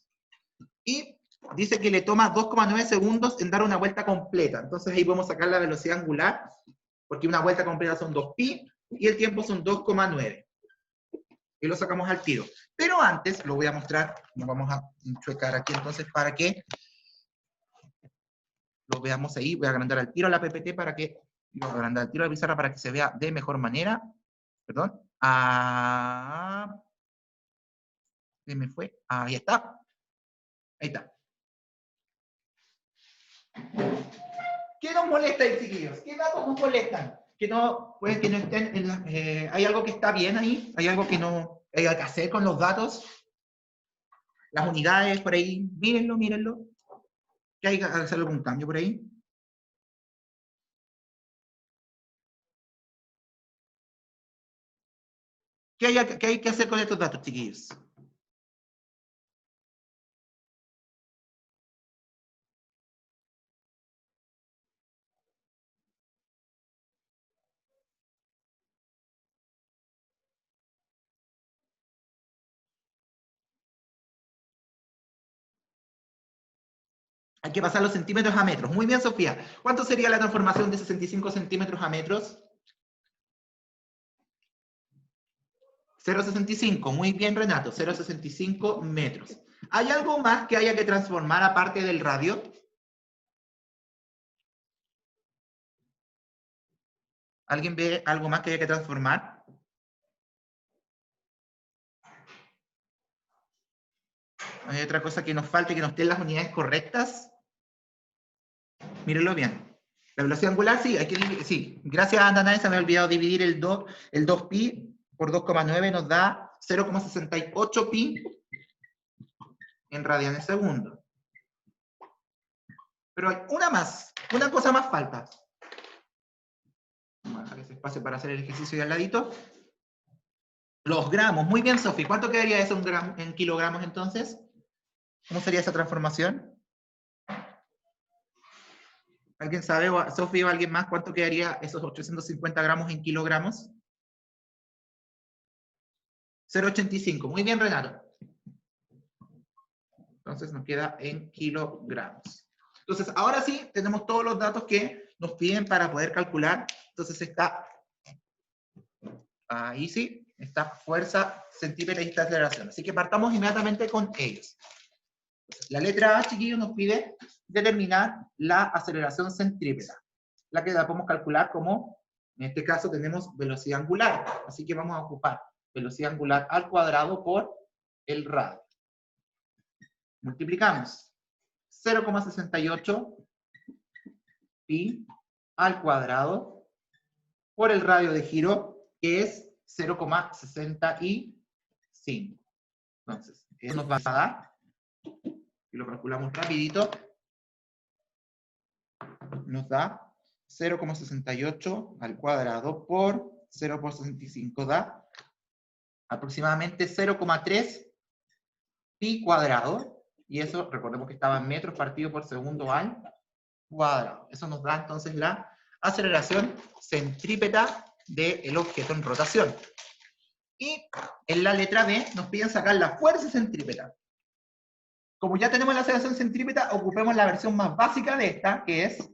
Y dice que le toma 2,9 segundos en dar una vuelta completa. Entonces ahí podemos sacar la velocidad angular, porque una vuelta completa son 2pi y el tiempo son 2,9. Y lo sacamos al tiro. Pero antes lo voy a mostrar, nos vamos a checar aquí entonces para que lo veamos ahí. Voy a agrandar al tiro la PPT para que, voy a agrandar al tiro la pizarra para que se vea de mejor manera. Perdón. Se me fue. Ahí está. Ahí está. ¿Qué nos molesta ahí, chiquillos? ¿Qué datos nos molestan? Que no, puede que no estén en ¿hay algo que está bien ahí? ¿Hay algo que no hay que hacer con los datos? Las unidades por ahí, mírenlo, mírenlo. ¿Qué hay que hacer algún cambio por ahí? ¿Qué hay que hacer con estos datos, chiquillos? Hay que pasar los centímetros a metros. Muy bien, Sofía. ¿Cuánto sería la transformación de 65 centímetros a metros? 0,65. Muy bien, Renato. 0,65 metros. ¿Hay algo más que haya que transformar aparte del radio? ¿Alguien ve algo más que haya que transformar? ¿Hay otra cosa que nos falte, que nos den las unidades correctas? Mírenlo bien. La velocidad angular, sí, hay que dividir, sí. Gracias a Danae, se me ha olvidado dividir el 2pi por 2,9 nos da 0,68 pi en radianes segundo. Pero hay una más, una cosa más falta. Vamos a dejar ese espacio para hacer el ejercicio de al ladito. Los gramos, muy bien, Sofi. ¿Cuánto quedaría eso en kilogramos entonces? ¿Cómo sería esa transformación? ¿Alguien sabe, Sofi o alguien más, cuánto quedaría esos 850 gramos en kilogramos? 0,85. Muy bien, Renato. Entonces nos queda en kilogramos. Entonces, ahora sí, tenemos todos los datos que nos piden para poder calcular. Entonces está, ahí sí, está fuerza centípeta y esta aceleración. Así que partamos inmediatamente con ellos. La letra A, chiquillos, nos pide determinar la aceleración centrípeta, la que la podemos calcular como, en este caso tenemos velocidad angular, así que vamos a ocupar velocidad angular al cuadrado por el radio. Multiplicamos 0,68 pi al cuadrado por el radio de giro, que es 0,65. Entonces, eso nos va a dar, y lo calculamos rapidito, nos da 0,68 al cuadrado por 0,65 da aproximadamente 0,3 pi cuadrado, y eso recordemos que estaba en metros partido por segundo al cuadrado. Eso nos da entonces la aceleración centrípeta del objeto en rotación. Y en la letra B nos piden sacar la fuerza centrípeta. Como ya tenemos la aceleración centrípeta, ocupemos la versión más básica de esta, que es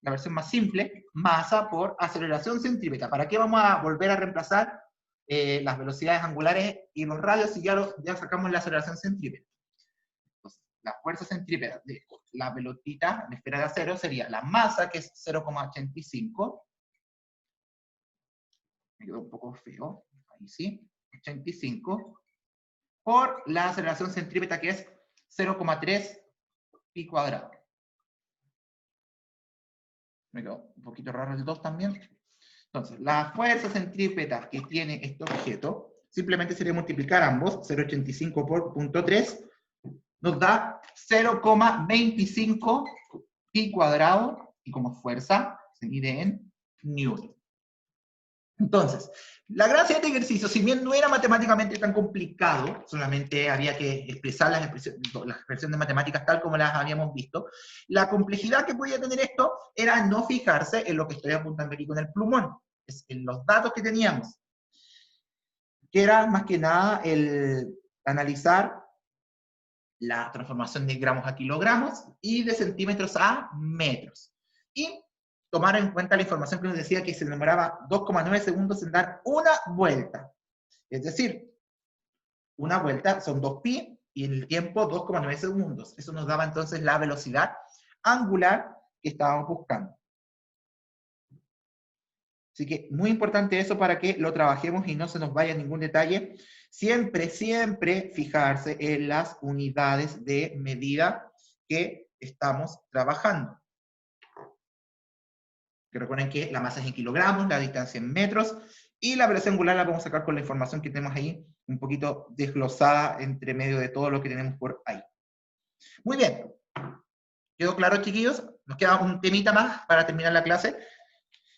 la versión más simple, masa por aceleración centrípeta. ¿Para qué vamos a volver a reemplazar las velocidades angulares y los radios si ya sacamos la aceleración centrípeta? Entonces, la fuerza centrípeta de la pelotita de esfera de acero sería la masa, que es 0,85. Me quedó un poco feo, ahí sí, 85, por la aceleración centrípeta, que es 0,3 pi cuadrado. Me quedó un poquito raro el 2 también. Entonces, la fuerza centrípeta que tiene este objeto, simplemente sería multiplicar ambos, 0,85 por 0,3, nos da 0,25 pi cuadrado, y como fuerza se mide en newton. Entonces, la gracia de este ejercicio, si bien no era matemáticamente tan complicado, solamente había que expresar las expresiones de matemáticas tal como las habíamos visto, la complejidad que podía tener esto era no fijarse en lo que estoy apuntando aquí con el plumón, es en los datos que teníamos, que era más que nada el analizar la transformación de gramos a kilogramos y de centímetros a metros. Y tomar en cuenta la información que nos decía que se demoraba 2,9 segundos en dar una vuelta. Es decir, una vuelta son 2pi y en el tiempo 2,9 segundos. Eso nos daba entonces la velocidad angular que estábamos buscando. Así que muy importante eso para que lo trabajemos y no se nos vaya ningún detalle. Siempre, siempre fijarse en las unidades de medida que estamos trabajando. Que recuerden que la masa es en kilogramos, la distancia en metros, y la velocidad angular la vamos a sacar con la información que tenemos ahí, un poquito desglosada entre medio de todo lo que tenemos por ahí. Muy bien. ¿Quedó claro, chiquillos? Nos queda un temita más para terminar la clase.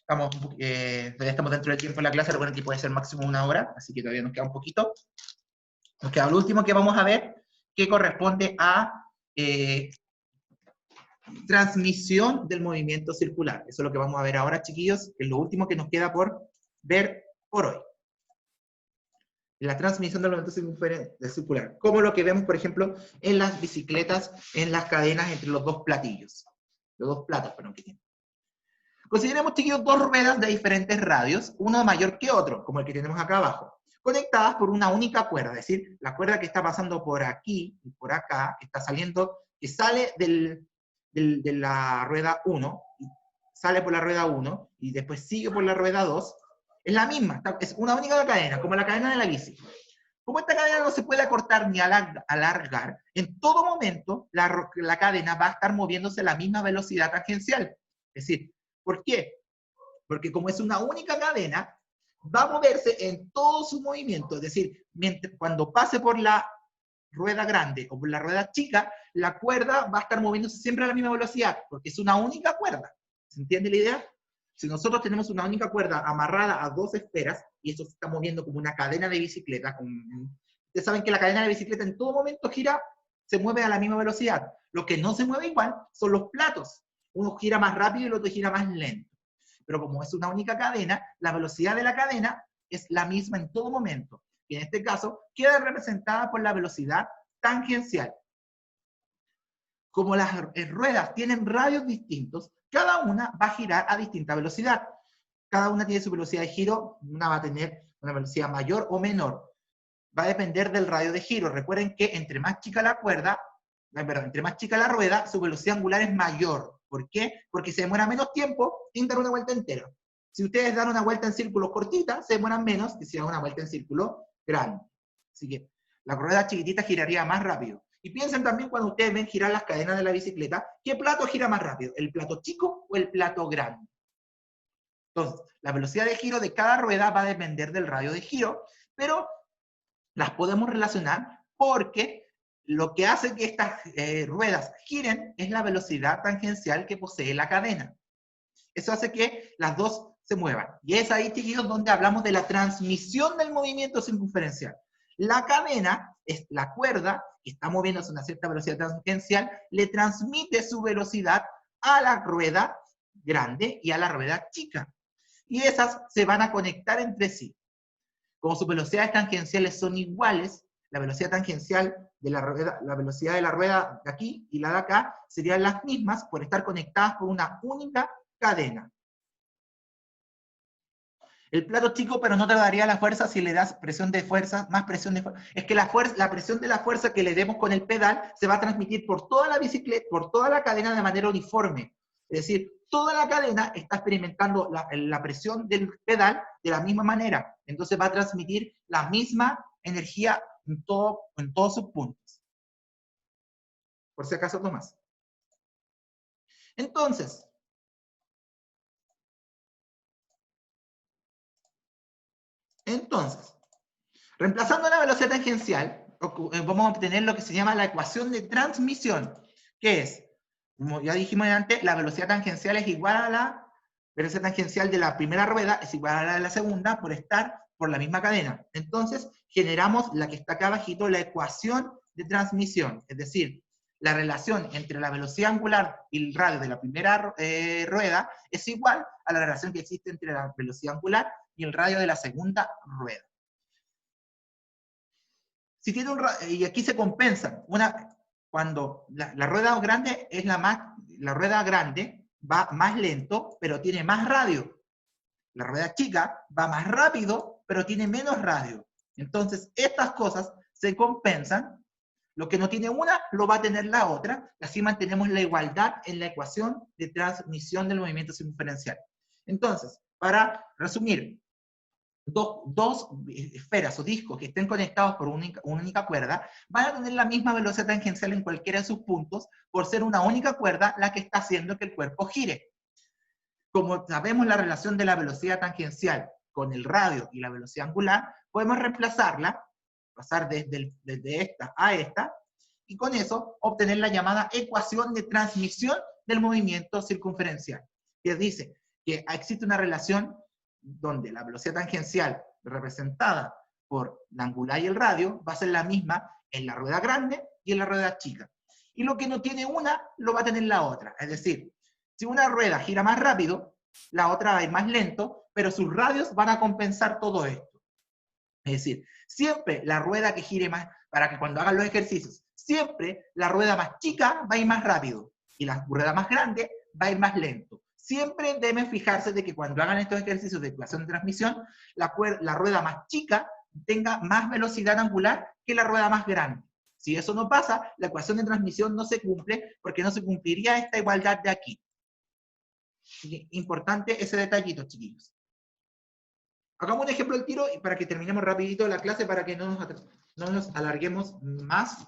Todavía estamos dentro del tiempo de la clase, recuerden que puede ser máximo 1 hora, así que todavía nos queda un poquito. Nos queda lo último que vamos a ver, que corresponde a transmisión del movimiento circular. Eso es lo que vamos a ver ahora, chiquillos, que es lo último que nos queda por ver por hoy. la transmisión del movimiento circular, como lo que vemos, por ejemplo, en las bicicletas, en las cadenas entre los dos platillos, los dos platos, perdón, que tienen. Consideremos, chiquillos, dos ruedas de diferentes radios, uno mayor que otro, como el que tenemos acá abajo, conectadas por una única cuerda, es decir, la cuerda que está pasando por aquí y por acá, que está saliendo, que sale de la rueda 1, sale por la rueda 1 y después sigue por la rueda 2, es la misma, es una única cadena, como la cadena de la bici. Como esta cadena no se puede acortar ni alargar, en todo momento la cadena va a estar moviéndose a la misma velocidad tangencial. Es decir, ¿por qué? Porque como es una única cadena, va a moverse en todo su movimiento. Es decir, cuando pase por la rueda grande o por la rueda chica, la cuerda va a estar moviéndose siempre a la misma velocidad, porque es una única cuerda. ¿Se entiende la idea? Si nosotros tenemos una única cuerda amarrada a dos esferas, y esto se está moviendo como una cadena de bicicleta, ustedes saben que la cadena de bicicleta en todo momento gira, se mueve a la misma velocidad. Lo que no se mueve igual son los platos. Uno gira más rápido y el otro gira más lento. Pero como es una única cadena, la velocidad de la cadena es la misma en todo momento. Y en este caso, queda representada por la velocidad tangencial. Como las ruedas tienen radios distintos, cada una va a girar a distinta velocidad. Cada una tiene su velocidad de giro, una va a tener una velocidad mayor o menor. Va a depender del radio de giro. Recuerden que entre más chica la cuerda, entre más chica la rueda, su velocidad angular es mayor. ¿Por qué? Porque se demora menos tiempo en dar una vuelta entera. Si ustedes dan una vuelta en círculos cortitas, se demoran menos que si dan una vuelta en círculo grande. Así que la rueda chiquitita giraría más rápido. Y piensen también cuando ustedes ven girar las cadenas de la bicicleta, ¿qué plato gira más rápido? ¿El plato chico o el plato grande? Entonces, la velocidad de giro de cada rueda va a depender del radio de giro, pero las podemos relacionar porque lo que hace que estas ruedas giren es la velocidad tangencial que posee la cadena. Eso hace que las dos se muevan. Y es ahí, chiquillos, donde hablamos de la transmisión del movimiento circunferencial. La cadena, es la cuerda, que está moviéndose a una cierta velocidad tangencial, le transmite su velocidad a la rueda grande y a la rueda chica. Y esas se van a conectar entre sí. Como sus velocidades tangenciales son iguales, la velocidad tangencial de la rueda, la velocidad de la rueda de aquí y la de acá serían las mismas por estar conectadas por una única cadena. El plato chico, pero no te daría la fuerza si le das presión de fuerza, más presión de fuerza. Es que la presión de la fuerza que le demos con el pedal se va a transmitir por toda la bicicleta, por toda la cadena de manera uniforme. Es decir, toda la cadena está experimentando la presión del pedal de la misma manera. Entonces va a transmitir la misma energía en todos sus puntos. Por si acaso, Tomás. Entonces, reemplazando la velocidad tangencial, vamos a obtener lo que se llama la ecuación de transmisión, que es, como ya dijimos antes, la velocidad tangencial es igual a la velocidad tangencial de la primera rueda, es igual a la de la segunda, por estar por la misma cadena. Entonces, generamos la que está acá abajito, la ecuación de transmisión, es decir, la relación entre la velocidad angular y el radio de la primera rueda es igual a la relación que existe entre la velocidad angular y el radio de la segunda rueda. Si tiene y aquí se compensan. Cuando la rueda grande es la rueda grande va más lento, pero tiene más radio. La rueda chica va más rápido, pero tiene menos radio. Entonces, estas cosas se compensan. Lo que no tiene una, lo va a tener la otra. Así mantenemos la igualdad en la ecuación de transmisión del movimiento circunferencial. Entonces, para resumir, dos esferas o discos que estén conectados por una única cuerda van a tener la misma velocidad tangencial en cualquiera de sus puntos por ser una única cuerda la que está haciendo que el cuerpo gire. Como sabemos la relación de la velocidad tangencial con el radio y la velocidad angular, podemos reemplazarla, pasar desde esta a esta, y con eso obtener la llamada ecuación de transmisión del movimiento circunferencial, que dice que existe una relación donde la velocidad tangencial representada por la angular y el radio va a ser la misma en la rueda grande y en la rueda chica. Y lo que no tiene una, lo va a tener la otra. Es decir, si una rueda gira más rápido, la otra va a ir más lento, pero sus radios van a compensar todo esto. Es decir, Siempre la rueda que gire más, para que cuando hagan los ejercicios, siempre la rueda más chica va a ir más rápido y la rueda más grande va a ir más lento. Siempre deben fijarse de que cuando hagan estos ejercicios de ecuación de transmisión, la rueda más chica tenga más velocidad angular que la rueda más grande. Si eso no pasa, la ecuación de transmisión no se cumple porque no se cumpliría esta igualdad de aquí. Importante ese detallito, chiquillos. Hagamos un ejemplo del tiro para que terminemos rapidito la clase para que no nos alarguemos más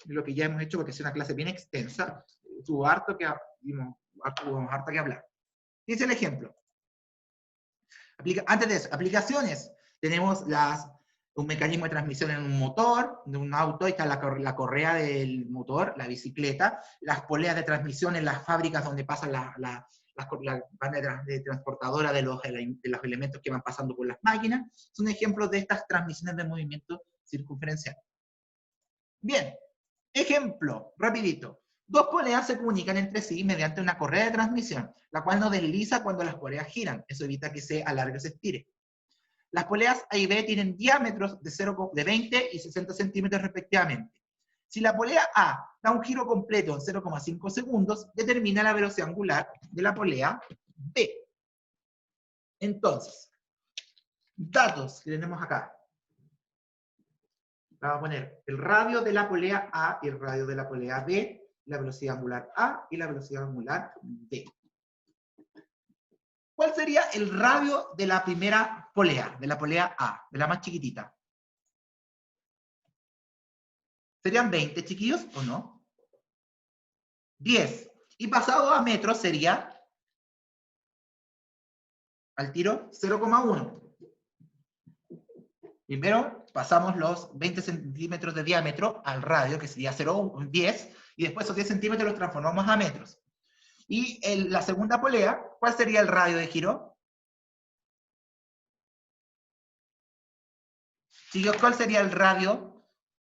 de lo que ya hemos hecho porque es una clase bien extensa. Tuvo harto que hablar. Dice el ejemplo. Antes de eso, aplicaciones. Tenemos un mecanismo de transmisión en un motor, de un auto, ahí está la correa del motor, la bicicleta, las poleas de transmisión en las fábricas donde pasan la banda de transportadora de los elementos que van pasando por las máquinas, son ejemplos de estas transmisiones de movimiento circunferencial. Bien, ejemplo, rapidito. Dos poleas se comunican entre sí mediante una correa de transmisión, la cual no desliza cuando las poleas giran, eso evita que se alargue o se estire. Las poleas A y B tienen diámetros de 20 y 60 centímetros respectivamente. Si la polea A da un giro completo en 0,5 segundos, determina la velocidad angular de la polea B. Entonces, datos que tenemos acá. Vamos a poner el radio de la polea A y el radio de la polea B, la velocidad angular A y la velocidad angular B. ¿Cuál sería el radio de la primera polea, de la polea A, de la más chiquitita? ¿Serían 20, chiquillos, o no? 10. Y pasado a metros sería, al tiro, 0,1. Primero pasamos los 20 centímetros de diámetro al radio, que sería 0,10, y después esos 10 centímetros los transformamos a metros. Y la segunda polea, ¿cuál sería el radio de giro? Chicos, ¿cuál sería el radio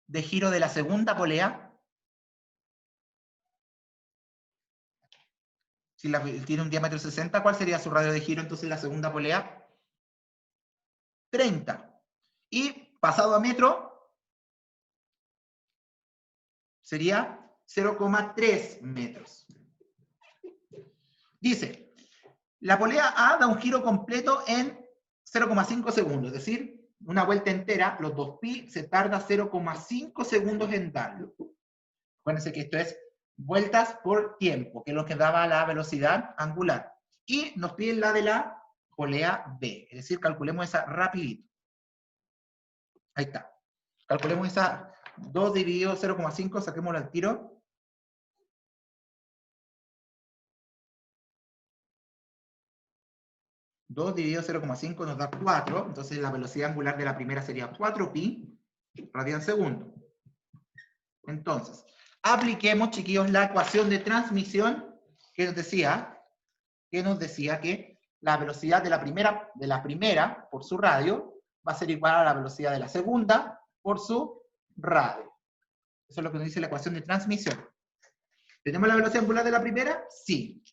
de giro de la segunda polea? Si tiene un diámetro de 60, ¿cuál sería su radio de giro entonces la segunda polea? 30. Y pasado a metro, sería 0,3 metros. Dice, la polea A da un giro completo en 0,5 segundos, es decir, una vuelta entera, los 2pi se tarda 0,5 segundos en darlo. Acuérdense que esto es vueltas por tiempo, que es lo que daba la velocidad angular. Y nos piden la de la polea B, es decir, calculemos esa rapidito. Ahí está. Calculemos esa 2 dividido 0,5, saquémoslo al tiro. Dos dividido 0,5 nos da 4, entonces la velocidad angular de la primera sería 4pi radian segundo. Entonces, apliquemos, chiquillos, la ecuación de transmisión que nos decía que la velocidad de la primera por su radio va a ser igual a la velocidad de la segunda por su radio. Eso es lo que nos dice la ecuación de transmisión. ¿Tenemos la velocidad angular de la primera? Sí.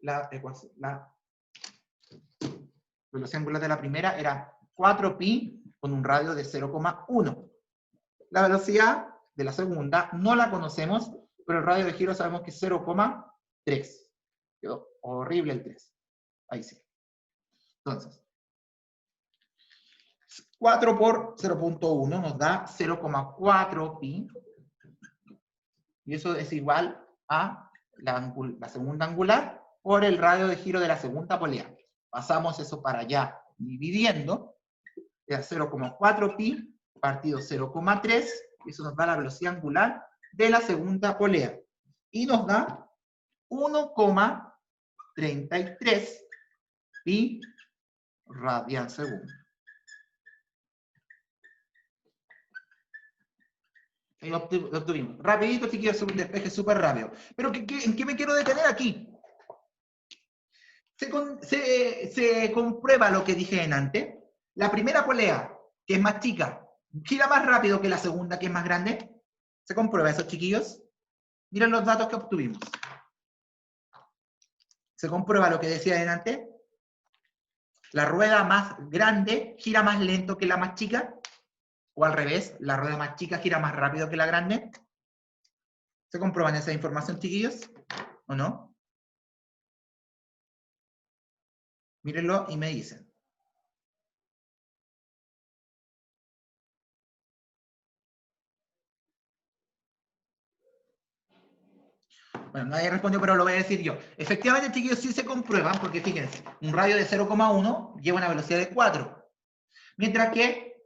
La velocidad angular de la primera era 4pi con un radio de 0,1. La velocidad de la segunda no la conocemos, pero el radio de giro sabemos que es 0,3. Quedó horrible el 3. Ahí sí. Entonces, 4 por 0,1 nos da 0,4 pi. Y eso es igual a la segunda angular por el radio de giro de la segunda polea. Pasamos eso para allá dividiendo. Es 0,4 pi partido 0,3. Eso nos da la velocidad angular de la segunda polea. Y nos da 1,33 pi radian segundo. Lo obtuvimos. Rapidito, chiquillos, un despeje súper rápido. Pero ¿en qué me quiero detener aquí? Se comprueba lo que dije en antes. La primera polea, que es más chica, gira más rápido que la segunda, que es más grande. ¿Se comprueba eso, chiquillos? Miren los datos que obtuvimos. ¿Se comprueba lo que decía en antes? La rueda más grande gira más lento que la más chica, o al revés, la rueda más chica gira más rápido que la grande. ¿Se comprueban esa información, chiquillos? ¿O no? Mírenlo y me dicen. Bueno, nadie respondió, pero lo voy a decir yo. Efectivamente, chiquillos, sí se comprueban, porque fíjense, un radio de 0,1 lleva una velocidad de 4, mientras que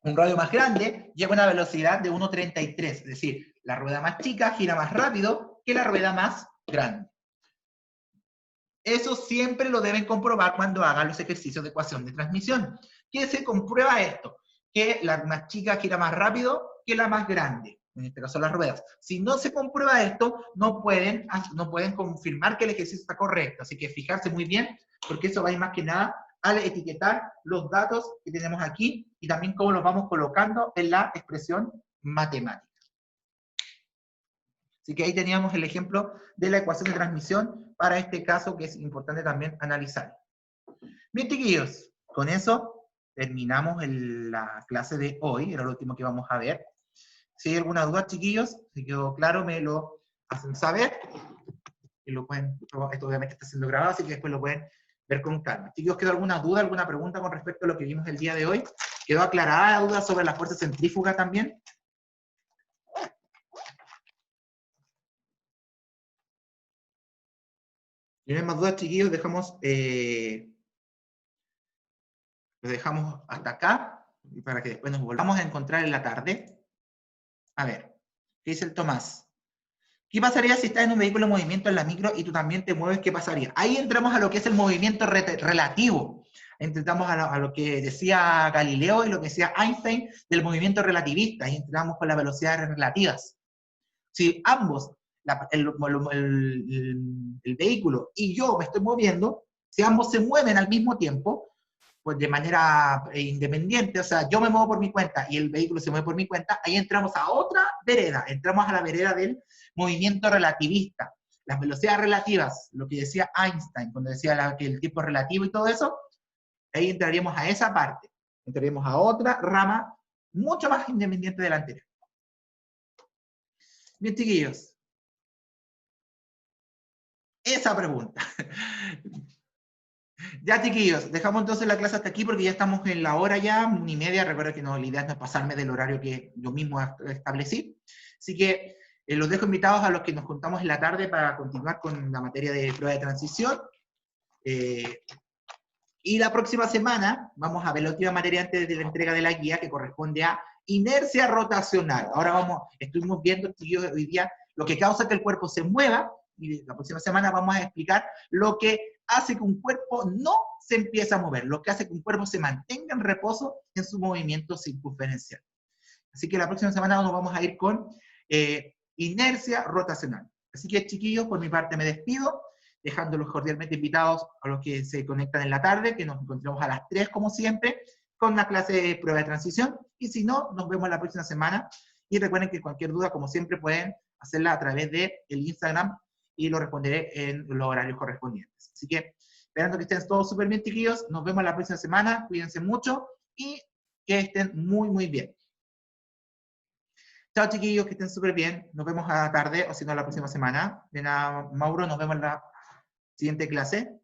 un radio más grande lleva una velocidad de 1,33, es decir, la rueda más chica gira más rápido que la rueda más grande. Eso siempre lo deben comprobar cuando hagan los ejercicios de ecuación de transmisión. ¿Qué se comprueba esto? Que la más chica gira más rápido que la más grande, en este caso las ruedas. Si no se comprueba esto, no pueden confirmar que el ejercicio está correcto. Así que fijarse muy bien, porque eso va a ir más que nada al etiquetar los datos que tenemos aquí y también cómo los vamos colocando en la expresión matemática. Así que ahí teníamos el ejemplo de la ecuación de transmisión para este caso que es importante también analizar. Bien, chiquillos, con eso terminamos la clase de hoy, era lo último que vamos a ver. Si hay alguna duda, chiquillos, si quedó claro, me lo hacen saber. Y lo pueden, esto obviamente está siendo grabado, así que después lo pueden ver con calma. Chiquillos, ¿quedó alguna duda, alguna pregunta con respecto a lo que vimos el día de hoy? ¿Quedó aclarada la duda sobre la fuerza centrífuga también? Si no hay más dudas, chiquillos, lo dejamos hasta acá, para que después nos volvamos a encontrar en la tarde. A ver, ¿qué dice el Tomás? ¿Qué pasaría si estás en un vehículo en movimiento en la micro y tú también te mueves? ¿Qué pasaría? Ahí entramos a lo que es el movimiento relativo. Entramos a lo que decía Galileo y lo que decía Einstein del movimiento relativista. Ahí entramos con las velocidades relativas. Si ambos, el vehículo y yo me estoy moviendo, si ambos se mueven al mismo tiempo, pues de manera independiente, o sea, yo me muevo por mi cuenta y el vehículo se mueve por mi cuenta, ahí entramos a otra vereda, entramos a la vereda del movimiento relativista. Las velocidades relativas, lo que decía Einstein, cuando decía que el tiempo es relativo y todo eso, ahí entraríamos a esa parte, entraríamos a otra rama mucho más independiente de la anterior. Bien, chiquillos. Esa pregunta. Ya, chiquillos, dejamos entonces la clase hasta aquí porque ya estamos en la hora ya, 1:30. Recuerda que no, la idea no es pasarme del horario que yo mismo establecí. Así que los dejo invitados a los que nos juntamos en la tarde para continuar con la materia de prueba de transición. Y la próxima semana vamos a ver la última materia antes de la entrega de la guía que corresponde a inercia rotacional. Ahora estuvimos viendo, chiquillos, hoy día lo que causa que el cuerpo se mueva, y la próxima semana vamos a explicar lo que hace que un cuerpo no se empiece a mover, lo que hace que un cuerpo se mantenga en reposo en su movimiento circunferencial. Así que la próxima semana nos vamos a ir con inercia rotacional. Así que, chiquillos, por mi parte me despido, dejándolos cordialmente invitados a los que se conectan en la tarde, que nos encontremos a las 3 como siempre, con la clase de prueba de transición, y si no, nos vemos la próxima semana, y recuerden que cualquier duda, como siempre, pueden hacerla a través del Instagram, y lo responderé en los horarios correspondientes. Así que, esperando que estén todos súper bien, chiquillos, nos vemos la próxima semana, cuídense mucho, y que estén muy, muy bien. Chao, chiquillos, que estén súper bien. Nos vemos a la tarde, o si no, la próxima semana. De nada, Mauro, nos vemos en la siguiente clase.